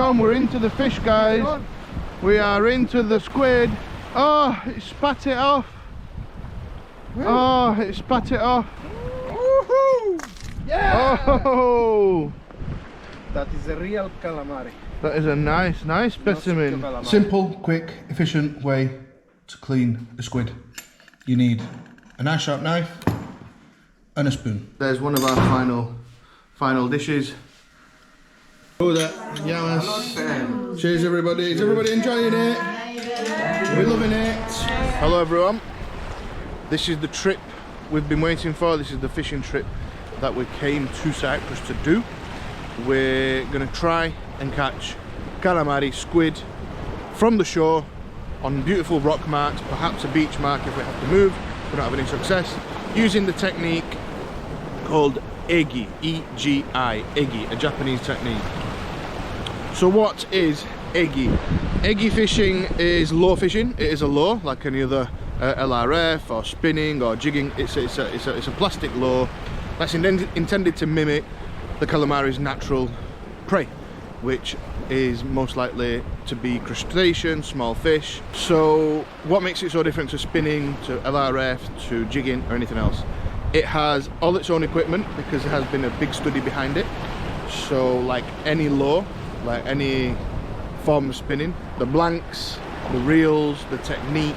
on, we're into the fish, guys. We are into the squid. Oh, it spat it off. Oh, it spat it off. Woohoo! Yeah! Oh! That is a real calamari. That is a nice specimen. Simple, quick, efficient way to clean a squid. You need a nice sharp knife and a spoon. There's one of our final dishes. Oh, that yamas. Cheers, everybody. Is everybody enjoying it? We're loving it. Hello, everyone. This is the trip we've been waiting for. This is the fishing trip that we came to Cyprus to do. We're going to try and catch calamari, squid, from the shore on beautiful rock marks, perhaps a beach mark if we have to move, if we don't have any success, using the technique called egi, E-G-I, egi, a Japanese technique. So what is egi? Egi fishing is lure fishing. It is a lure like any other LRF or spinning or jigging. It's a plastic lure that's intended to mimic the calamari's natural prey, which is most likely to be crustacean, small fish. So what makes it so different to spinning, to LRF, to jigging or anything else? It has all its own equipment because there has been a big study behind it. So like any lure, like any form of spinning, the blanks, the reels, the technique,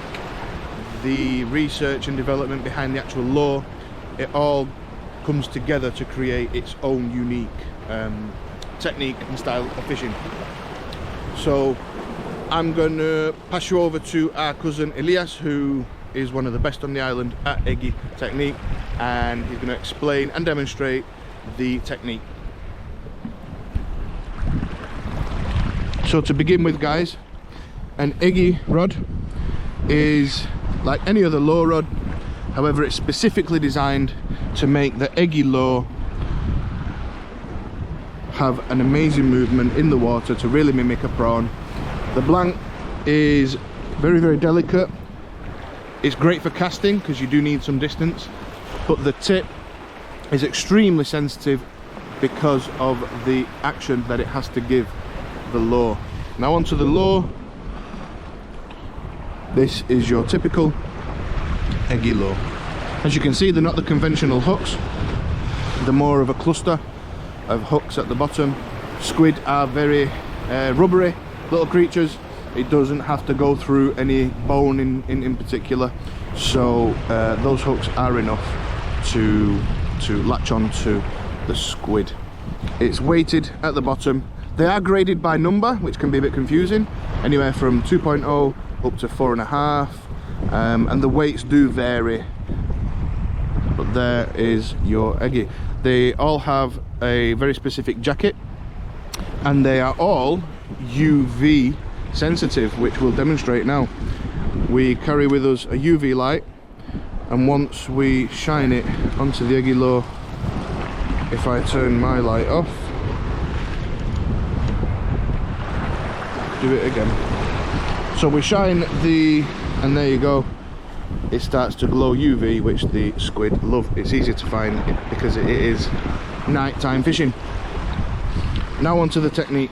the research and development behind the actual lure, it all comes together to create its own unique technique and style of fishing. So I'm going to pass you over to our cousin Elias, who is one of the best on the island at egi technique, and he's going to explain and demonstrate the technique. So to begin with, guys, an egi rod is like any other lure rod. However, it's specifically designed to make the egi lure have an amazing movement in the water to really mimic a prawn. The blank is very delicate. It's great for casting because you do need some distance, but the tip is extremely sensitive because of the action that it has to give the lure. Now onto the lure. This is your typical egi lure. As you can see, they're not the conventional hooks, they're more of a cluster of hooks at the bottom. Squid are very rubbery little creatures. It doesn't have to go through any bone in particular, so those hooks are enough to latch on to the squid. It's weighted at the bottom. They are graded by number, which can be a bit confusing, anywhere from 2.0 up to 4.5, and the weights do vary. But there is your egi. They all have a very specific jacket, and they are all UV sensitive, which we'll demonstrate now. We carry with us a UV light, and once we shine it onto the egi lure, if I turn my light off, do it again. So we shine and there you go. It starts to glow UV, which the squid love. It's easy to find because it is nighttime fishing. Now onto the technique.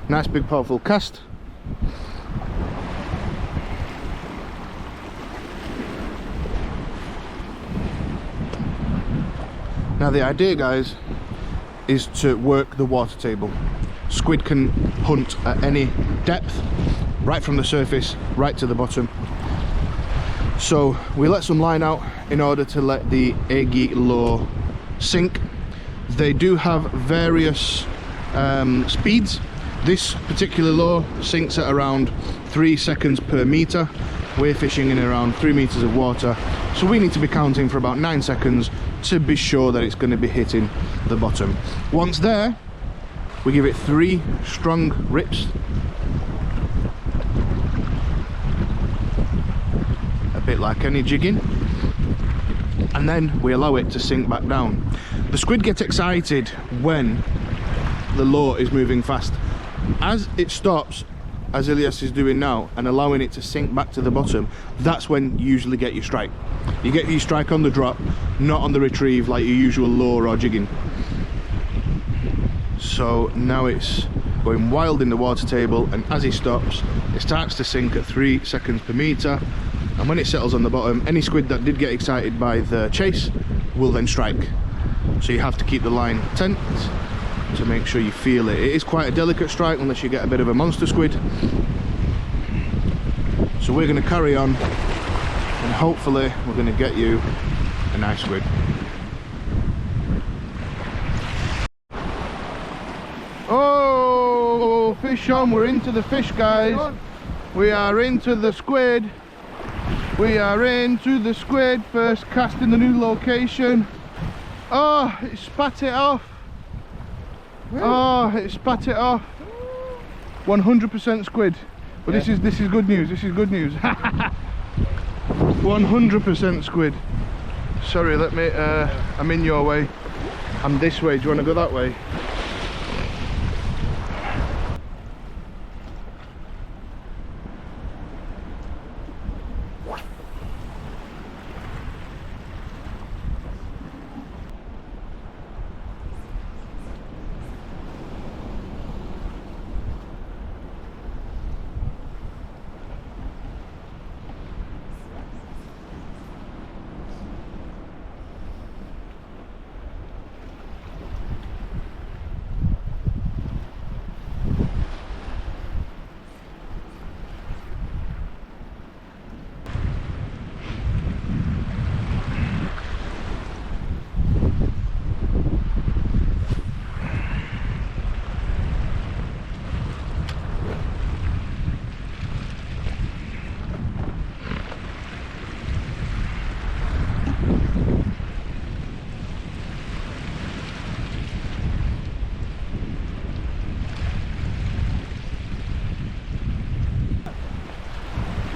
Nice big powerful cast. Now the idea, guys, is to work the water table. Squid can hunt at any depth, right from the surface right to the bottom. So we let some line out in order to let the egi lure sink. They do have various speeds. This particular lure sinks at around 3 seconds per meter. We're fishing in around 3 meters of water, so we need to be counting for about 9 seconds to be sure that it's going to be hitting the bottom. Once there, we give it 3 strong rips, a bit like any jigging, and then we allow it to sink back down. The squid gets excited when the lure is moving fast. As it stops, as Elias is doing now, and allowing it to sink back to the bottom, that's when you usually get your strike. You get your strike on the drop, not on the retrieve like your usual lure or jigging. So now it's going wild in the water table, and as he stops, it starts to sink at 3 seconds per metre, and when it settles on the bottom, any squid that did get excited by the chase will then strike. So you have to keep the line tense to make sure you feel it. It is quite a delicate strike unless you get a bit of a monster squid. So we're going to carry on, and hopefully we're going to get you a nice squid. Oh, fish on, we're into the fish, guys. We are into the squid. We are into the squid. First cast in the new location. Oh, it spat it off. Oh, it spat it off. 100% squid. But this is good news. This is good news. 100% squid. Sorry, let me. I'm in your way. I'm this way. Do you want to go that way?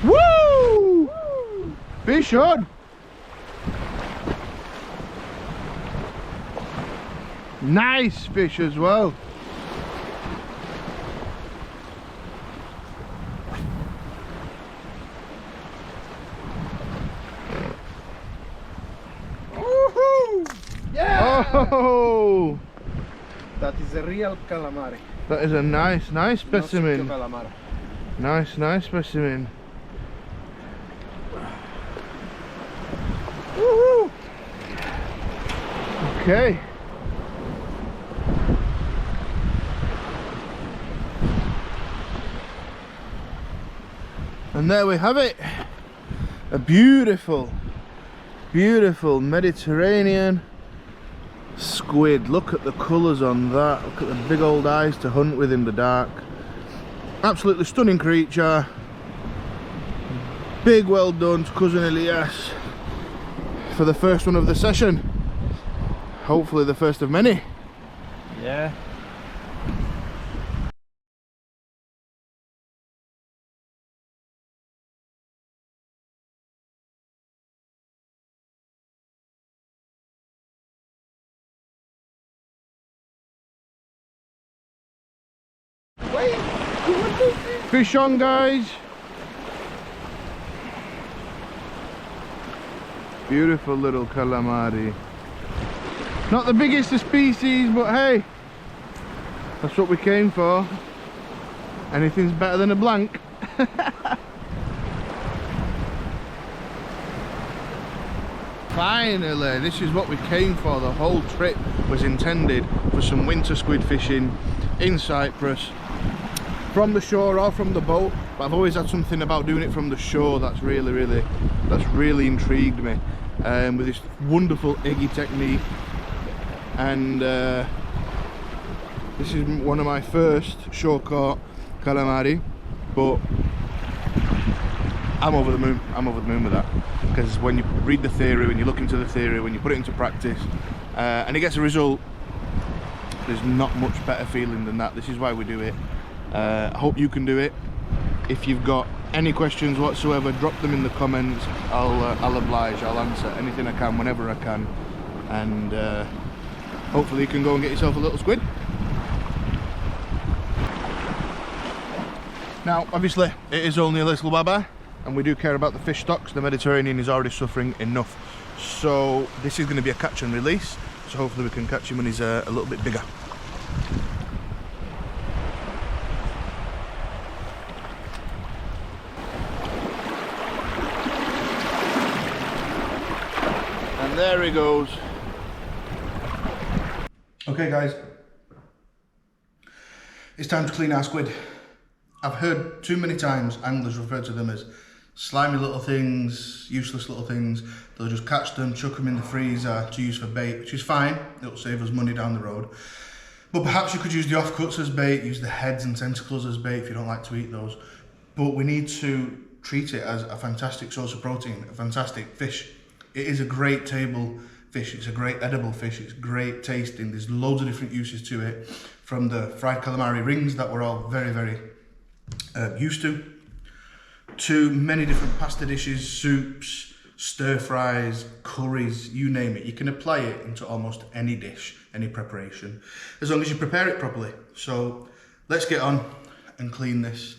Woo! Fish on! Nice fish as well. Woohoo! Yeah! Oh! That is a real calamari. That is a nice specimen. Calamari. Nice specimen. Woohoo! Okay. And there we have it. A beautiful Mediterranean squid. Look at the colours on that. Look at the big old eyes to hunt with in the dark. Absolutely stunning creature. Big well done to cousin Elias for the first one of the session. Hopefully the first of many. Yeah. Fish on, guys. Beautiful little calamari. Not the biggest of species, but hey, that's what we came for. Anything's better than a blank. Finally, this is what we came for. The whole trip was intended for some winter squid fishing in Cyprus, from the shore or from the boat, but I've always had something about doing it from the shore that's really intrigued me, with this wonderful eggy technique. And this is one of my first shore caught calamari, but I'm over the moon. I'm over the moon with that, because when you read the theory, when you look into the theory, when you put it into practice, and it gets a result, there's not much better feeling than that. This is why we do it. I hope you can do it. If you've got any questions whatsoever, drop them in the comments. I'll oblige. I'll answer anything I can whenever I can, and hopefully you can go and get yourself a little squid. Now obviously it is only a little baba, and we do care about the fish stocks. The Mediterranean is already suffering enough. So this is going to be a catch and release. So hopefully we can catch him when he's a little bit bigger. And there he goes. Okay guys, it's time to clean our squid. I've heard too many times anglers refer to them as slimy little things, useless little things. They'll just catch them, chuck them in the freezer to use for bait, which is fine. It'll save us money down the road. But perhaps you could use the offcuts as bait, use the heads and tentacles as bait if you don't like to eat those. But we need to treat it as a fantastic source of protein, a fantastic fish. It is a great table fish, it's a great edible fish, it's great tasting. There's loads of different uses to it, from the fried calamari rings that we're all very used to many different pasta dishes, soups, stir fries, curries, you name it. You can apply it into almost any dish, any preparation, as long as you prepare it properly. So let's get on and clean this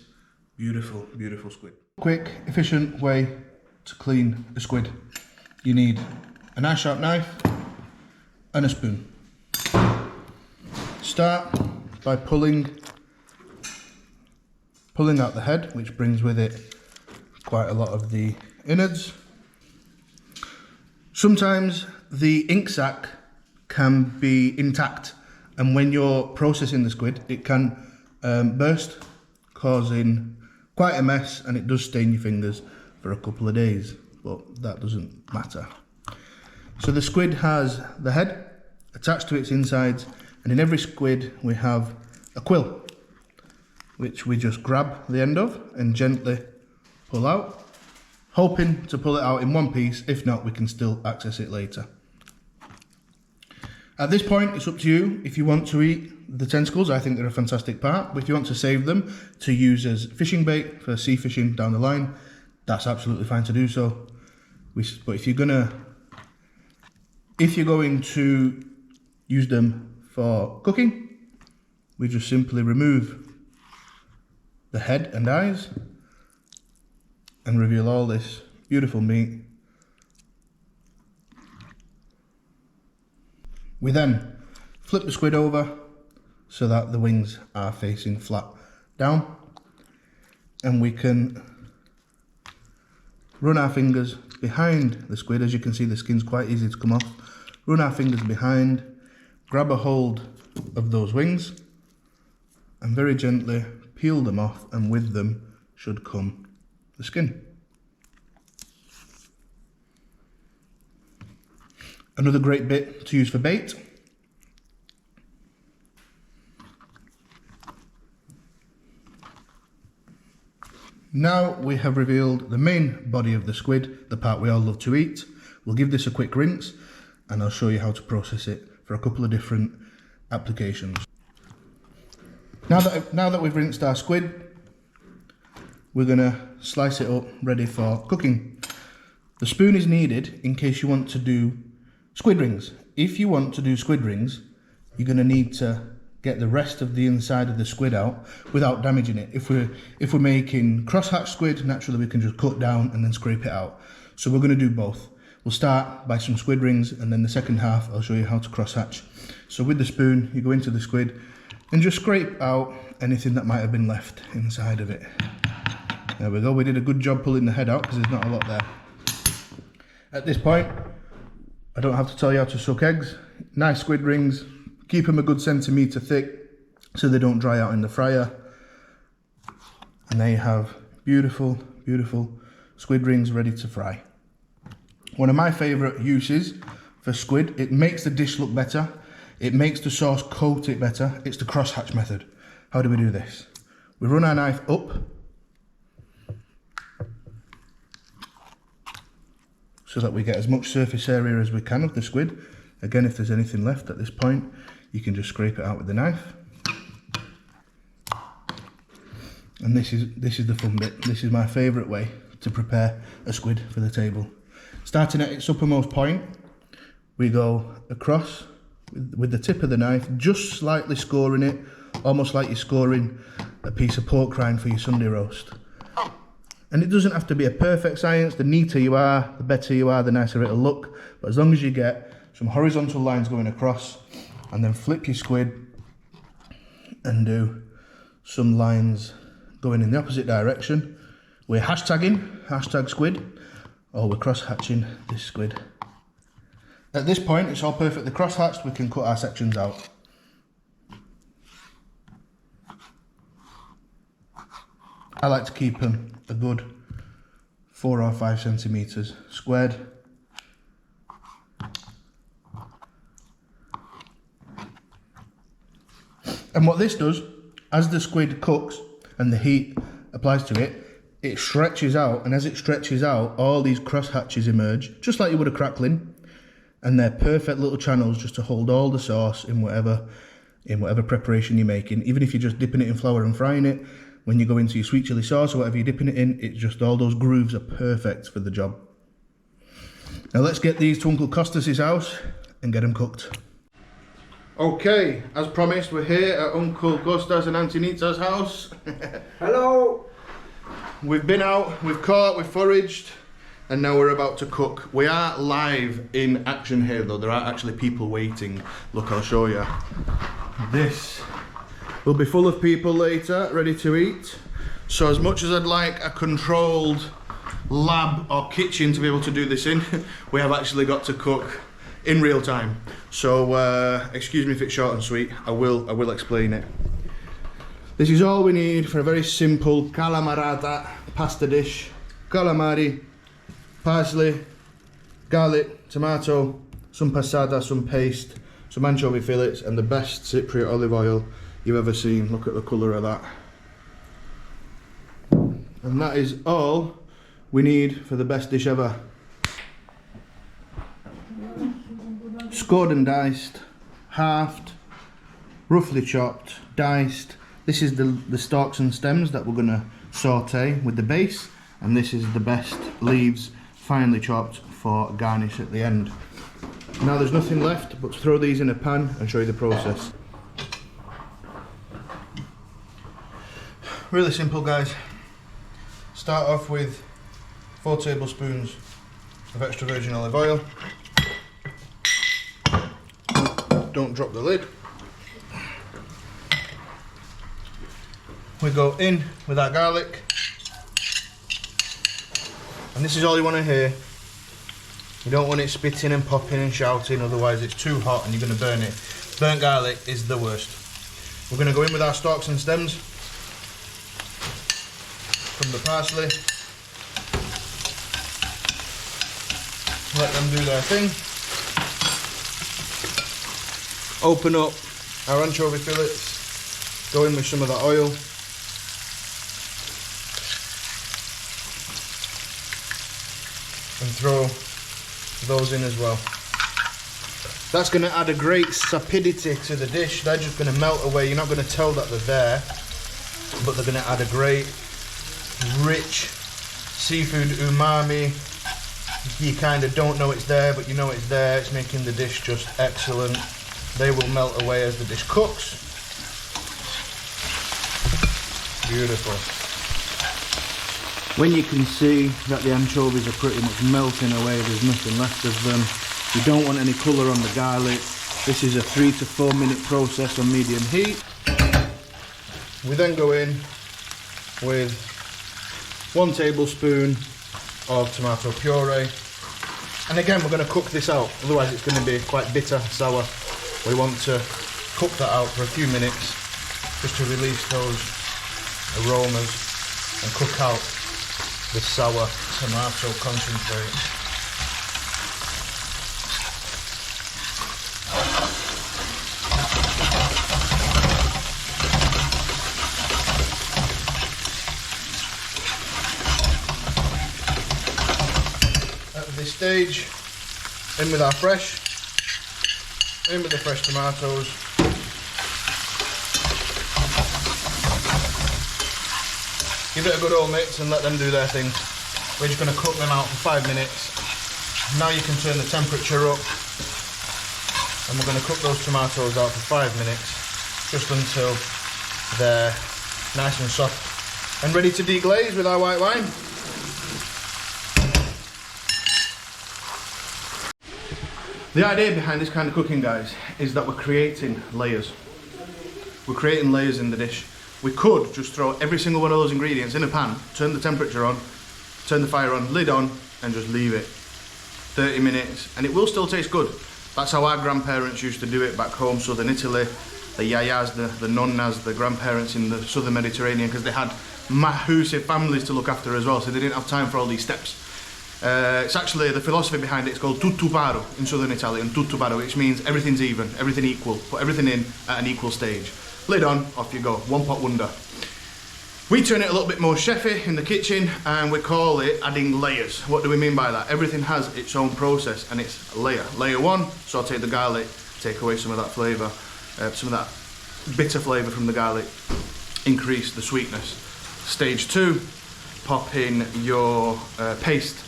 beautiful, beautiful squid. Quick, efficient way to clean a squid. You need a nice sharp knife and a spoon. Start by pulling out the head, which brings with it quite a lot of the innards. Sometimes the ink sac can be intact, and when you're processing the squid it can burst, causing quite a mess, and it does stain your fingers for a couple of days, but that doesn't matter. So the squid has the head attached to its insides, and in every squid we have a quill, which we just grab the end of and gently pull out, hoping to pull it out in one piece. If not, we can still access it later. At this point, it's up to you if you want to eat the tentacles. I think they're a fantastic part, but if you want to save them to use as fishing bait for sea fishing down the line, that's absolutely fine to do so. But if you're going to use them for cooking, we just simply remove the head and eyes and reveal all this beautiful meat. We then flip the squid over so that the wings are facing flat down, and we can run our fingers behind the squid. As you can see, the skin's quite easy to come off. Run our fingers behind, grab a hold of those wings and very gently peel them off, and with them should come the skin. Another great bit to use for bait. Now we have revealed the main body of the squid, the part we all love to eat. We'll give this a quick rinse and I'll show you how to process it for a couple of different applications. Now that we've rinsed our squid, we're going to slice it up ready for cooking. The spoon is needed in case you want to do squid rings. If you want to do squid rings, you're going to need to get the rest of the inside of the squid out without damaging it. If we're making crosshatch squid, naturally we can just cut down and then scrape it out. So we're going to do both. We'll start by some squid rings, and then the second half I'll show you how to crosshatch. So with the spoon, you go into the squid and just scrape out anything that might have been left inside of it. There we go, we did a good job pulling the head out because there's not a lot there. At this point, I don't have to tell you how to suck eggs. Nice squid rings, keep them a good centimetre thick so they don't dry out in the fryer. And there you have beautiful, beautiful squid rings ready to fry. One of my favourite uses for squid, it makes the dish look better, it makes the sauce coat it better, it's the crosshatch method. How do we do this? We run our knife up so that we get as much surface area as we can of the squid. Again, if there's anything left at this point, you can just scrape it out with the knife. And this is the fun bit. This is my favourite way to prepare a squid for the table. Starting at its uppermost point, we go across with the tip of the knife, just slightly scoring it, almost like you're scoring a piece of pork rind for your Sunday roast. And it doesn't have to be a perfect science. The neater you are, the better you are, the nicer it'll look. But as long as you get some horizontal lines going across, and then flip your squid and do some lines going in the opposite direction. We're hashtagging, hashtag squid, or we're cross-hatching this squid. At this point, it's all perfectly cross-hatched. We can cut our sections out. I like to keep them a good 4 or 5 centimetres squared. And what this does, as the squid cooks and the heat applies to it, it stretches out, and as it stretches out, all these cross hatches emerge, just like you would a crackling, and they're perfect little channels just to hold all the sauce in whatever preparation you're making. Even if you're just dipping it in flour and frying it, when you go into your sweet chili sauce or whatever you're dipping it in, it's just all those grooves are perfect for the job. Now let's get these to Uncle Costas' house and get them cooked. Okay, as promised, we're here at Uncle Costas and Auntie Nita's house. Hello! We've been out, we've caught, we've foraged, and now we're about to cook. We are live in action here though, there are actually people waiting. Look, I'll show you. This will be full of people later, ready to eat. So as much as I'd like a controlled lab or kitchen to be able to do this in, we have actually got to cook in real time. So excuse me if it's short and sweet, I will explain it. This is all we need for a very simple calamarata pasta dish. Calamari, parsley, garlic, tomato, some passata, some paste, some anchovy fillets, and the best Cypriot olive oil you've ever seen. Look at the colour of that. And that is all we need for the best dish ever. Scored and diced, halved, roughly chopped, diced. This is the stalks and stems that we're going to saute with the base, and this is the best leaves, finely chopped for garnish at the end. Now there's nothing left but to throw these in a pan and show you the process. Really simple, guys. Start off with 4 tablespoons of extra virgin olive oil. Don't drop the lid. We go in with our garlic, and this is all you want to hear. You don't want it spitting and popping and shouting, otherwise it's too hot and you're going to burn it. Burnt garlic is the worst. We're going to go in with our stalks and stems from the parsley. Let them do their thing. Open up our anchovy fillets, go in with some of that oil. And throw those in as well. That's going to add a great sapidity to the dish. They're just going to melt away. You're not going to tell that they're there, but they're going to add a great, rich seafood umami. You kind of don't know it's there, but you know it's there. It's making the dish just excellent. They will melt away as the dish cooks. Beautiful. When you can see that the anchovies are pretty much melting away, there's nothing left of them. You don't want any colour on the garlic. This is a 3 to 4 minute process on medium heat. We then go in with 1 tablespoon of tomato puree. And again, we're going to cook this out, otherwise it's going to be quite bitter, sour. We want to cook that out for a few minutes just to release those aromas and cook out the sour tomato concentrate. At this stage, in with the fresh tomatoes. Give it a good old mix and let them do their thing. We're just going to cook them out for 5 minutes. Now you can turn the temperature up, and we're going to cook those tomatoes out for 5 minutes, just until they're nice and soft and ready to deglaze with our white wine. The idea behind this kind of cooking, guys, is that we're creating layers. We're creating layers in the dish. We could just throw every single one of those ingredients in a pan, turn the temperature on, turn the fire on, lid on, and just leave it 30 minutes, and it will still taste good. That's how our grandparents used to do it back home, southern Italy. The yayas, the nonnas, the grandparents in the southern Mediterranean, because they had massive families to look after as well, so they didn't have time for all these steps. It's actually, the philosophy behind it is called tutto paro in southern Italian, tutto paro, which means everything's even, everything equal, put everything in at an equal stage. Lid on, off you go, one pot wonder. We turn it a little bit more chefy in the kitchen, and we call it adding layers. What do we mean by that? Everything has its own process, and it's a layer. Layer one, saute the garlic, take away some of that flavour, some of that bitter flavour from the garlic, increase the sweetness. Stage two, pop in your paste.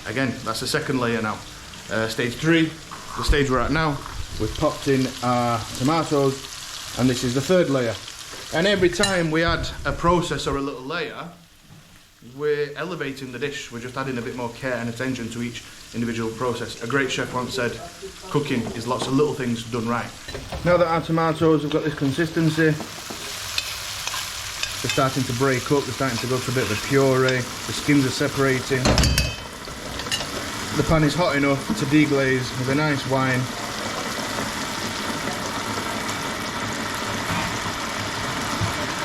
Again, that's the second layer now. Stage three, the stage we're at now, we've popped in our tomatoes, and this is the third layer. And every time we add a process or a little layer, we're elevating the dish. We're just adding a bit more care and attention to each individual process. A great chef once said, cooking is lots of little things done right. Now that our tomatoes have got this consistency, they're starting to break up, they're starting to go to a bit of a puree, the skins are separating. The pan is hot enough to deglaze with a nice wine.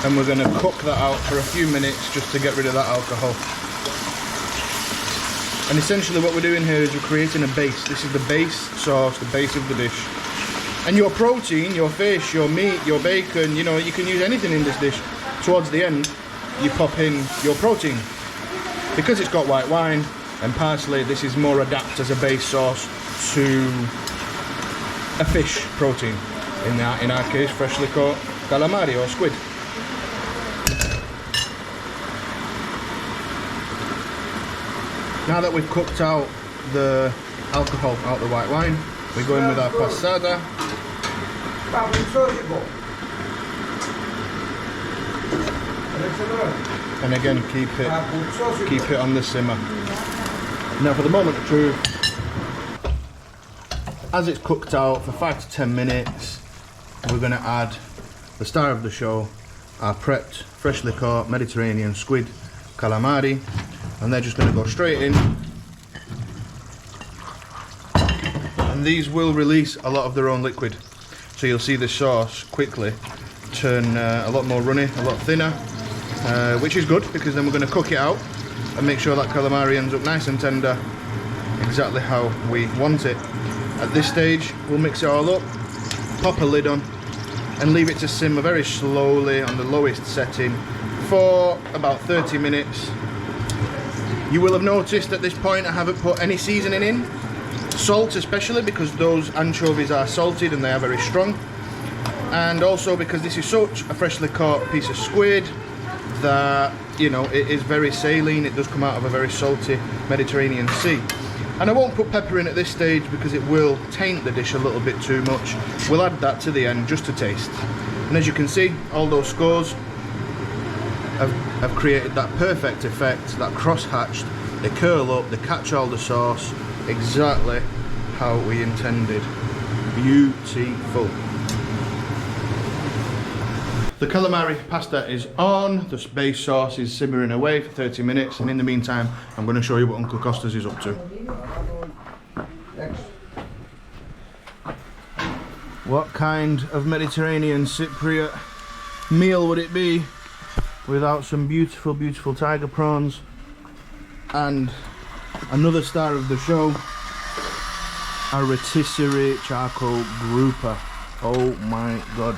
And we're going to cook that out for a few minutes just to get rid of that alcohol. And essentially what we're doing here is we're creating a base. This is the base sauce, the base of the dish. And your protein, your fish, your meat, your bacon, you know, you can use anything in this dish. Towards the end, you pop in your protein. Because it's got white wine and parsley, this is more adapt as a base sauce to a fish protein. In our case, freshly caught calamari or squid. Now that we've cooked out the alcohol, out the white wine, we go in with our passata. And again, keep it on the simmer. Now for the moment of truth, as it's cooked out for 5 to 10 minutes, we're going to add the star of the show, our prepped, freshly caught Mediterranean squid, calamari. And they're just going to go straight in, and these will release a lot of their own liquid, so you'll see the sauce quickly turn a lot more runny, a lot thinner, which is good because then we're going to cook it out and make sure that calamari ends up nice and tender, exactly how we want it. At this stage we'll mix it all up, pop a lid on and leave it to simmer very slowly on the lowest setting for about 30 minutes. You will have noticed at this point I haven't put any seasoning in, salt especially because those anchovies are salted and they are very strong, and also because this is such a freshly caught piece of squid that, you know, it is very saline. It does come out of a very salty Mediterranean sea. And I won't put pepper in at this stage because it will taint the dish a little bit too much. We'll add that to the end just to taste. And as you can see, all those scores have created that perfect effect, that cross-hatched. They curl up, they catch all the sauce, exactly how we intended. Beautiful. The calamari pasta is on, the base sauce is simmering away for 30 minutes, and in the meantime I'm going to show you what Uncle Costas is up to. What kind of Mediterranean Cypriot meal would it be without some beautiful, beautiful tiger prawns and another star of the show, a rotisserie charcoal grouper. Oh my god.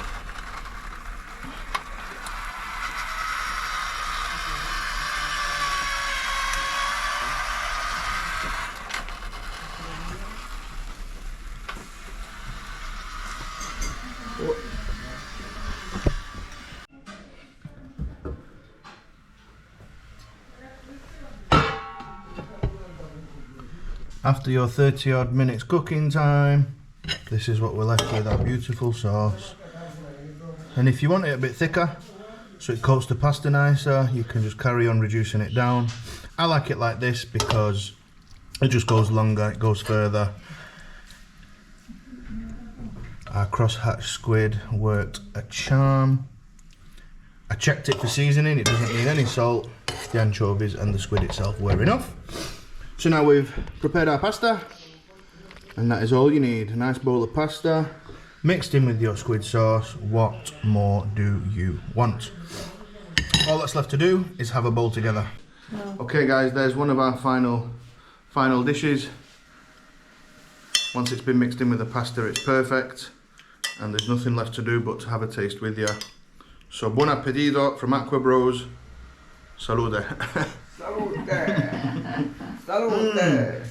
After your 30 odd minutes cooking time, this is what we're left with, our beautiful sauce. And if you want it a bit thicker, so it coats the pasta nicer, you can just carry on reducing it down. I like it like this because it just goes longer, it goes further. Our crosshatch squid worked a charm. I checked it for seasoning, it doesn't need any salt. The anchovies and the squid itself were enough. So now we've prepared our pasta, and that is all you need. A nice bowl of pasta, mixed in with your squid sauce. What more do you want? All that's left to do is have a bowl together. No. Okay guys, there's one of our final dishes. Once it's been mixed in with the pasta, it's perfect, and there's nothing left to do but to have a taste with you. So buon appetito from Aqua Bros. Salute. Salute. Salute.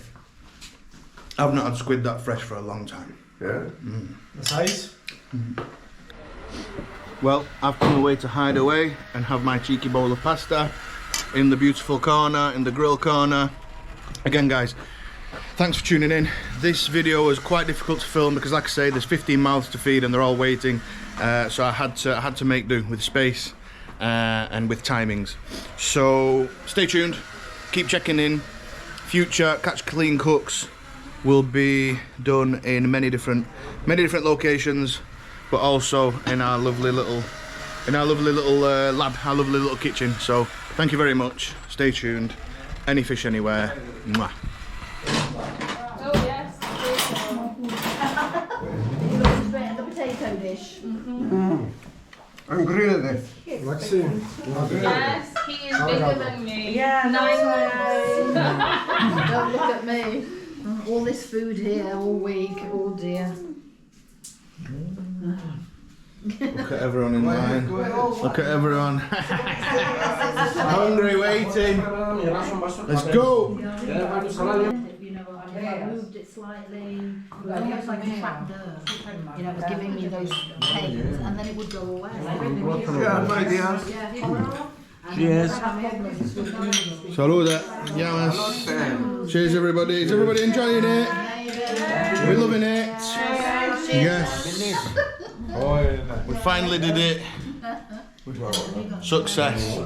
I've not had squid that fresh for a long time. Yeah. That's nice. Well, I've come away to hide away and have my cheeky bowl of pasta in the beautiful corner, in the grill corner. Again guys, thanks for tuning in. This video was quite difficult to film because, like I say, there's 15 mouths to feed and they're all waiting. So I had to make do with space and with timings. So stay tuned, keep checking in. Future Catch Clean Cooks will be done in many different locations, but also in our lovely little lab, our lovely little kitchen. So thank you very much. Stay tuned. Any fish anywhere. Mwah. Oh yes. Straight at the potato dish. And grill this. Maxim. Yes, he is bigger than me. Yeah, 9 months. Don't look at me. All this food here all week. Oh dear. Look at everyone in line. Look at everyone. Hungry, waiting. Let's go. I moved it slightly. It was almost like a trap door. You know, it was giving me those pains, and then it would go away. Yeah, my dear. Cheers. Salute. Yamas. Cheers everybody. Is everybody enjoying it? We're loving it. Yes. We finally did it. Success.